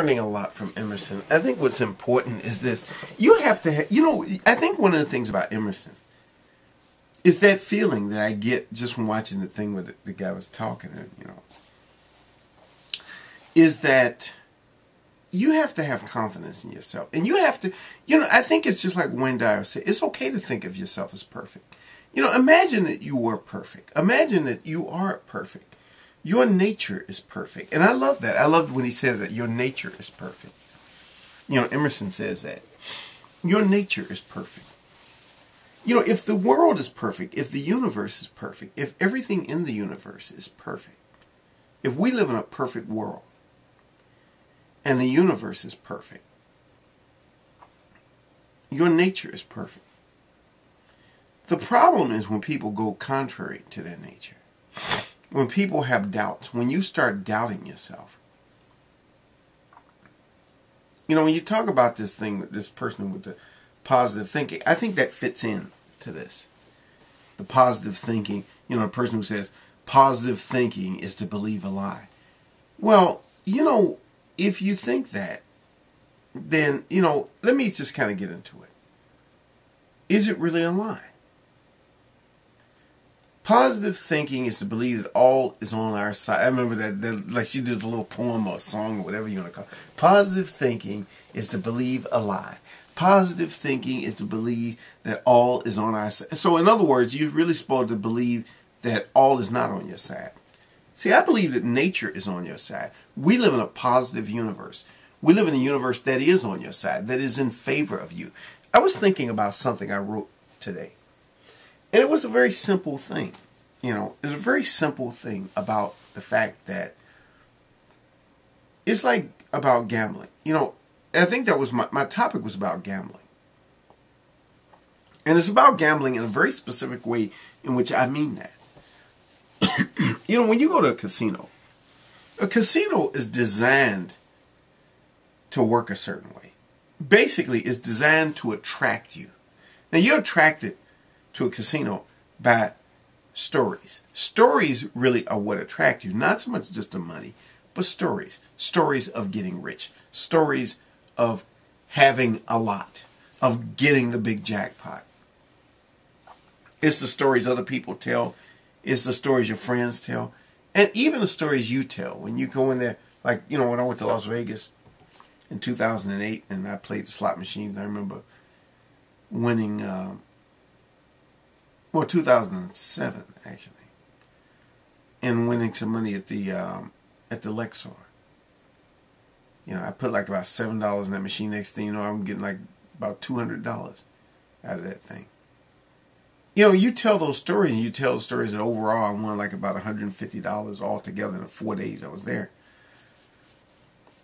Learning a lot from Emerson. I think what's important is this. You have to, I think one of the things about Emerson is that feeling that I get just from watching the thing where the guy was talking, is that you have to have confidence in yourself. And you have to, I think it's just like Wayne Dyer said, it's okay to think of yourself as perfect. Imagine that you were perfect. Imagine that you are perfect. Your nature is perfect. And I love that. I love when he says that your nature is perfect. Emerson says that. Your nature is perfect. If the world is perfect, if the universe is perfect, if everything in the universe is perfect, if we live in a perfect world, and the universe is perfect, your nature is perfect. The problem is when people go contrary to their nature. When people have doubts, when you start doubting yourself. When you talk about this thing, this person with the positive thinking, I think that fits in to this. The positive thinking, a person who says positive thinking is to believe a lie. Well, if you think that, then, let me just kind of get into it. Is it really a lie? Positive thinking is to believe that all is on our side. I remember that like she does a little poem or a song or whatever you want to call it. Positive thinking is to believe a lie. Positive thinking is to believe that all is on our side. So in other words, you're really supposed to believe that all is not on your side. See, I believe that nature is on your side. We live in a positive universe. We live in a universe that is on your side, that is in favor of you. I was thinking about something I wrote today. And it was a very simple thing. It was a very simple thing about the fact that it's like about gambling. I think that was my topic was about gambling. And it's about gambling in a very specific way in which I mean that. When you go to a casino is designed to work a certain way. Basically, it's designed to attract you. Now, you're attracted to a casino by stories. Stories really are what attract you. Not so much just the money, but stories. Stories of getting rich. Stories of having a lot. Of getting the big jackpot. It's the stories other people tell. It's the stories your friends tell. And even the stories you tell. When you go in there, like, when I went to Las Vegas in 2008 and I played the slot machines, I remember winning... 2007 actually, and winning some money at the Lexor. I put like about $7 in that machine. Next thing you know, I'm getting like about $200 out of that thing. You tell those stories, and you tell the stories that overall I won like about $150 altogether in the 4 days I was there.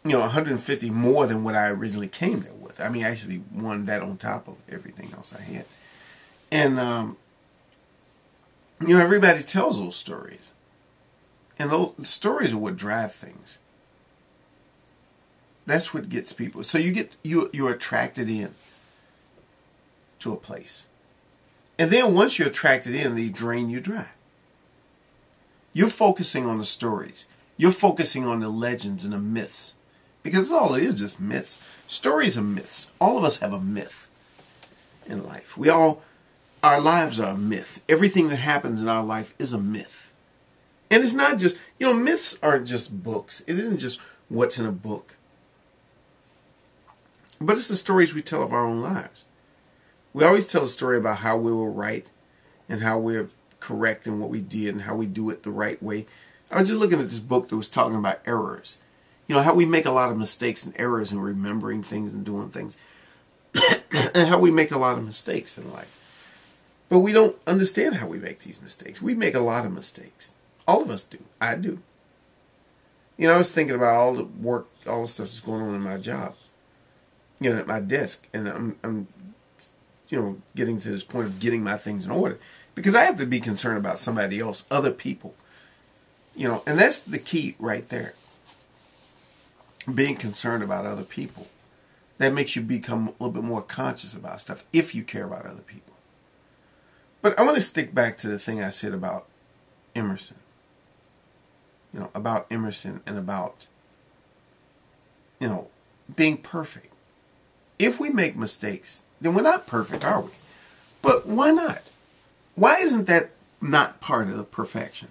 $150 more than what I originally came there with. I mean, I actually won that on top of everything else I had. And everybody tells those stories. And those stories are what drive things. That's what gets people. So you're attracted in to a place. And then once you're attracted in, they drain you dry. You're focusing on the stories. You're focusing on the legends and the myths. Because all it is just myths. Stories are myths. All of us have a myth in life. Our lives are a myth. Everything that happens in our life is a myth. And it's not just, myths aren't just books. It isn't just what's in a book. But it's the stories we tell of our own lives. We always tell a story about how we were right and how we're correct in what we did and how we do it the right way. I was just looking at this book that was talking about errors. How we make a lot of mistakes and errors in remembering things and doing things. And how we make a lot of mistakes in life. But we don't understand how we make these mistakes. We make a lot of mistakes. All of us do. I do. I was thinking about all the work, all the stuff that's going on in my job. At my desk. And I'm getting to this point of getting my things in order. Because I have to be concerned about somebody else, other people. And that's the key right there. Being concerned about other people. That makes you become a little bit more conscious about stuff if you care about other people. But I want to stick back to the thing I said about Emerson. About Emerson and about, being perfect. If we make mistakes, then we're not perfect, are we? But why not? Why isn't that not part of the perfection?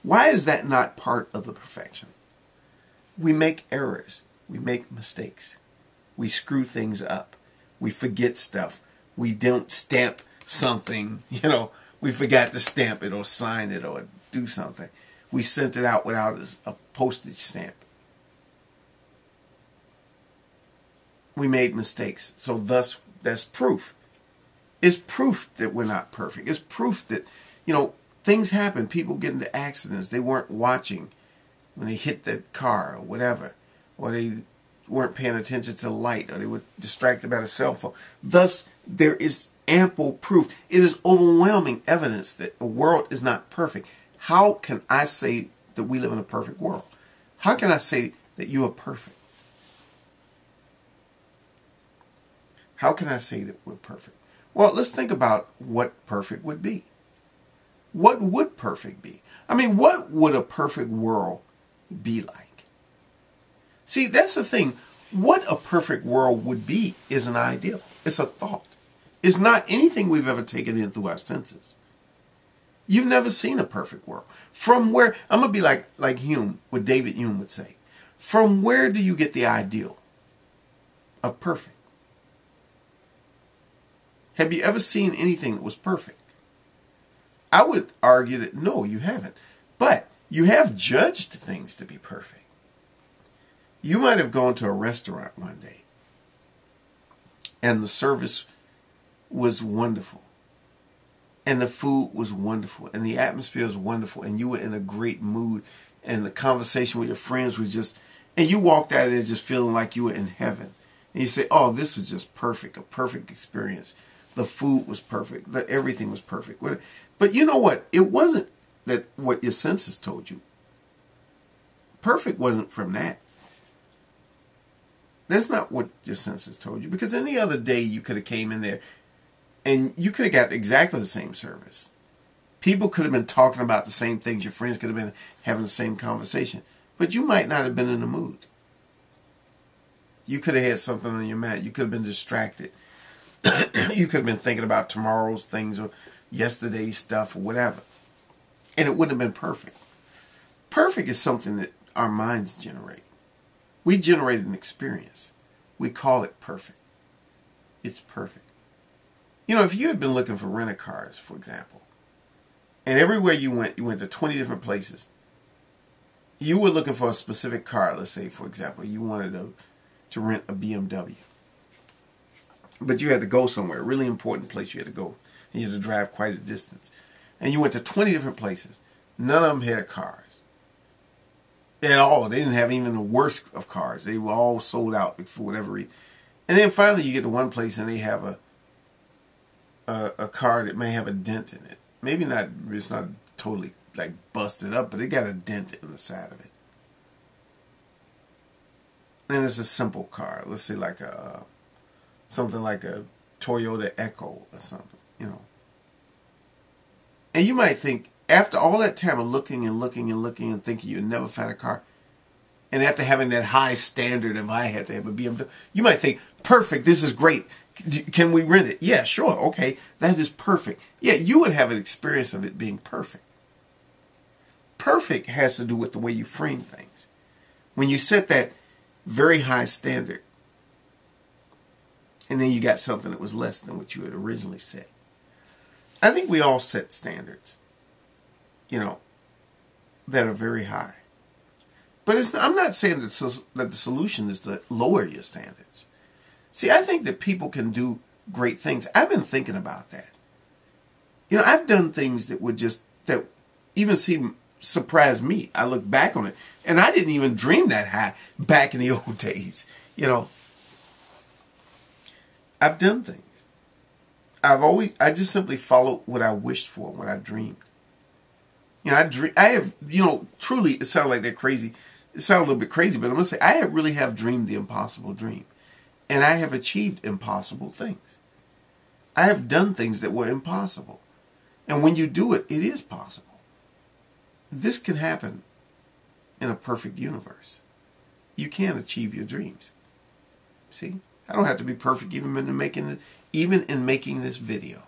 Why is that not part of the perfection? We make errors. We make mistakes. We screw things up. We forget stuff. We don't stamp something, we forgot to stamp it or sign it or do something. We sent it out without a postage stamp. We made mistakes. So thus, that's proof. It's proof that we're not perfect. It's proof that, things happen. People get into accidents. They weren't watching when they hit that car or whatever. Or they weren't paying attention to the light. Or they were distracted by the cell phone. Thus, there is ample proof. It is overwhelming evidence that the world is not perfect. How can I say that we live in a perfect world? How can I say that you are perfect? How can I say that we're perfect? Well, let's think about what perfect would be. What would perfect be? I mean, what would a perfect world be like? See, that's the thing. What a perfect world would be is an ideal. It's a thought. It's not anything we've ever taken in through our senses. You've never seen a perfect world. From where, I'm going to be like Hume, what David Hume would say. From where do you get the ideal of perfect? Have you ever seen anything that was perfect? I would argue that no, you haven't. But you have judged things to be perfect. You might have gone to a restaurant one day and the service was wonderful and the food was wonderful and the atmosphere was wonderful and you were in a great mood and the conversation with your friends was just, and you walked out of there just feeling like you were in heaven. And you say, oh, this was just perfect, a perfect experience. The food was perfect. Everything was perfect. But you know what? It wasn't that what your senses told you. Perfect wasn't from that. That's not what your senses told you. Because any other day you could have came in there and you could have got exactly the same service. People could have been talking about the same things. Your friends could have been having the same conversation. But you might not have been in the mood. You could have had something on your mind. You could have been distracted. You could have been thinking about tomorrow's things or yesterday's stuff or whatever. And it wouldn't have been perfect. Perfect is something that our minds generate. We generate an experience. We call it perfect. It's perfect. If you had been looking for rent-a-cars, for example, and everywhere you went to 20 different places, you were looking for a specific car. Let's say, for example, you wanted to rent a BMW. But you had to go somewhere, a really important place you had to go. And you had to drive quite a distance. And you went to 20 different places. None of them had cars. At all. They didn't have even the worst of cars. They were all sold out for whatever reason. And then finally you get to one place and they have a car that may have a dent in it. Maybe not, it's not totally like busted up, but it got a dent in the side of it. And it's a simple car. Let's say like something like a Toyota Echo or something, And you might think, after all that time of looking and looking and looking and thinking you'd never find a car, and after having that high standard of I had to have a BMW, you might think, perfect, this is great. Can we rent it? Yeah, sure, okay, that is perfect. Yeah, you would have an experience of it being perfect. Perfect has to do with the way you frame things. When you set that very high standard, and then you got something that was less than what you had originally set. I think we all set standards, that are very high. But I'm not saying that the solution is to lower your standards. See, I think that people can do great things. I've been thinking about that. I've done things that even surprised me. I look back on it, and I didn't even dream that high back in the old days, I've done things. I just simply followed what I wished for, what I dreamed. Truly, it sounded like that crazy. It sounded a little bit crazy, but I'm going to say, I really have dreamed the impossible dream. And I have achieved impossible things. I have done things that were impossible. And when you do it, it is possible. This can happen in a perfect universe. You can achieve your dreams. See, I don't have to be perfect even in making this video.